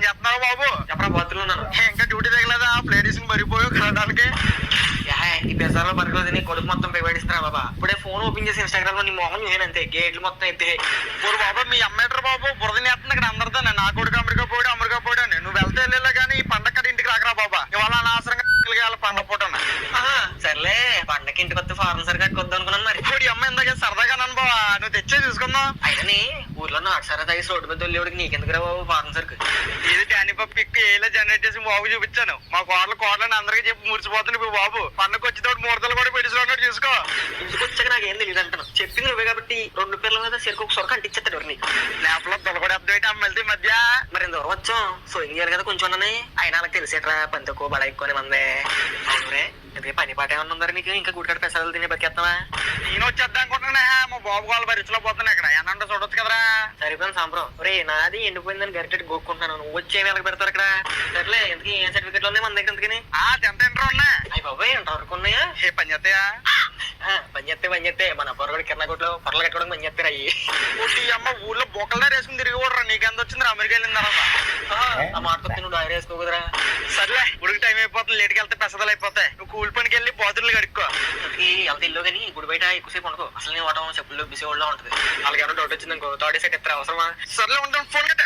చేస్తున్నావు బాబు? చెప్పరా బాతులు ఉన్నాను. ఇంకా డ్యూటీ తగలేదా? లేడీస్ ని మరిపోయావు కలడానికి. ఈ పెసార్లో బరకలేదు నీ కొడుకు మొత్తం పేపడిస్తున్నా బాబా. ఇప్పుడే ఫోన్ ఓపెన్ చేసి ఇన్స్టాగ్రామ్ లో నీ మొహం చూసాను అంతే. గేట్లు మొత్తం ఎత్తే బాబా మీ అమ్మేటర్ బాబు బురదని వేస్తుంది ఇక్కడ అందరితో. నా కొడుకు అమెరికా పోయాడు అని. నువ్వు వెళ్తే వెళ్ళా కానీ ఈ పండగ ఇంటికి రాకరా బాబా. ఇవాళ అనవసరంగా పండగ పూట. సర్లే పండగకి ఇంటికి వస్తే ఫారెన్ సరి కట్టుకొద్దాం అనుకున్నాను. మరి ఇప్పుడు ఈ అమ్మాయి ఇందాక సరదాగా నన్ను బావా నువ్వు తెచ్చే చూసుకుందాం. అయినని ఊర్లో నాటుసారా తాగి రోడ్డు మీద వెళ్ళేవాడికి నీకెందుకు రా బాబు ఫారెన్ సరికి? ఇది డానిపప్పు పిక్ ఏలా జనరేట్ చేసి బాబు చూపించాను. మా కోడలని అందరికీ చెప్పి మురిసిపోతుంది ఇప్పుడు బాబు. పండుగ వచ్చేటప్పుడు ముహూర్తాలు కూడా పెట్టించుకున్నట్టు చూసుకో. ఇంటికి వచ్చాక నాకేం తెలియదు అంటాను. చెప్పింది నువ్వే కాబట్టి 2 పిల్లల మీద చెరుకు ఒక సొరక అంటించేస్తాడు ఎవరిని. లేపలో దొలకడ అబ్బాయి అమ్మాయిలతో మధ్య మరి ఎంత దూరం వచ్చాం. సో ఏం చేయాలి కదా కొంచెం ఉన్నాయి. అయినా నాకు తెలిసేట్రా పని తక్కువ బడ ఎక్కువనే మందే. అవునురే ఎందుకే పని పాట ఏమన్నా ఉందా నీకు? ఇంకా గుడికాడ పెసాలు తినే బతికేస్తావా? నేను వచ్చేద్దాం అనుకుంటున్నా. మా బాబు వాళ్ళు భరించలో పోతున్నా ఇక్కడ ఏనంటే చూడొచ్చు కదరా. సరిపోయింది సాంబ్రం. రే నాది ఎండిపోయిందని గరిటెట్ గోక్కుంటున్నాను. నువ్వు వచ్చే వేళకి పెడతారు ఇక్కడ. సర్లే ఎందుకు ఏం సర్టిఫికెట్లు ఉన్నాయి మన దగ్గర? ఎందుకని 10th ఇంటర్ ఉన్నా. అయ్యి బాబాయ్ ఎంత వరకు ఉన్నాయా? ఏ పని చేస్తాయా? పని చేస్తే మన పొరగడు కిరణకోట్లో పొరలు కట్టుకోవడం పని చేస్తారు. అయ్యి ఈ అమ్మ ఊర్లో బొక్కలదా వేసుకుని తిరిగి కూడా నీకెంత వచ్చింది అమెరికా వెళ్ళిన తర్వాత. ఆ మాటతో నువ్వు డైరీ వేసుకోకుదరా. సర్లే గుడికి టైం అయిపోతుంది. లేట్కి వెళ్తే పెసదలు అయిపోతాయి. నువ్వు కూలి పనికి వెళ్ళి బాతులు కడుక్కో. వెళ్తే ఇల్లు కానీ గుడి బయట ఎక్కువసేపు ఉండదు. అసలు నేను వాటం చెప్పుల్లో బిసి వాళ్ళ ఉంటుంది. వాళ్ళకి ఏమైనా డౌట్ వచ్చింది అనుకో తాడే సెట్ ఎత్తారు అవసరమా? సర్లే ఉంటాను ఫోన్ కట్ట.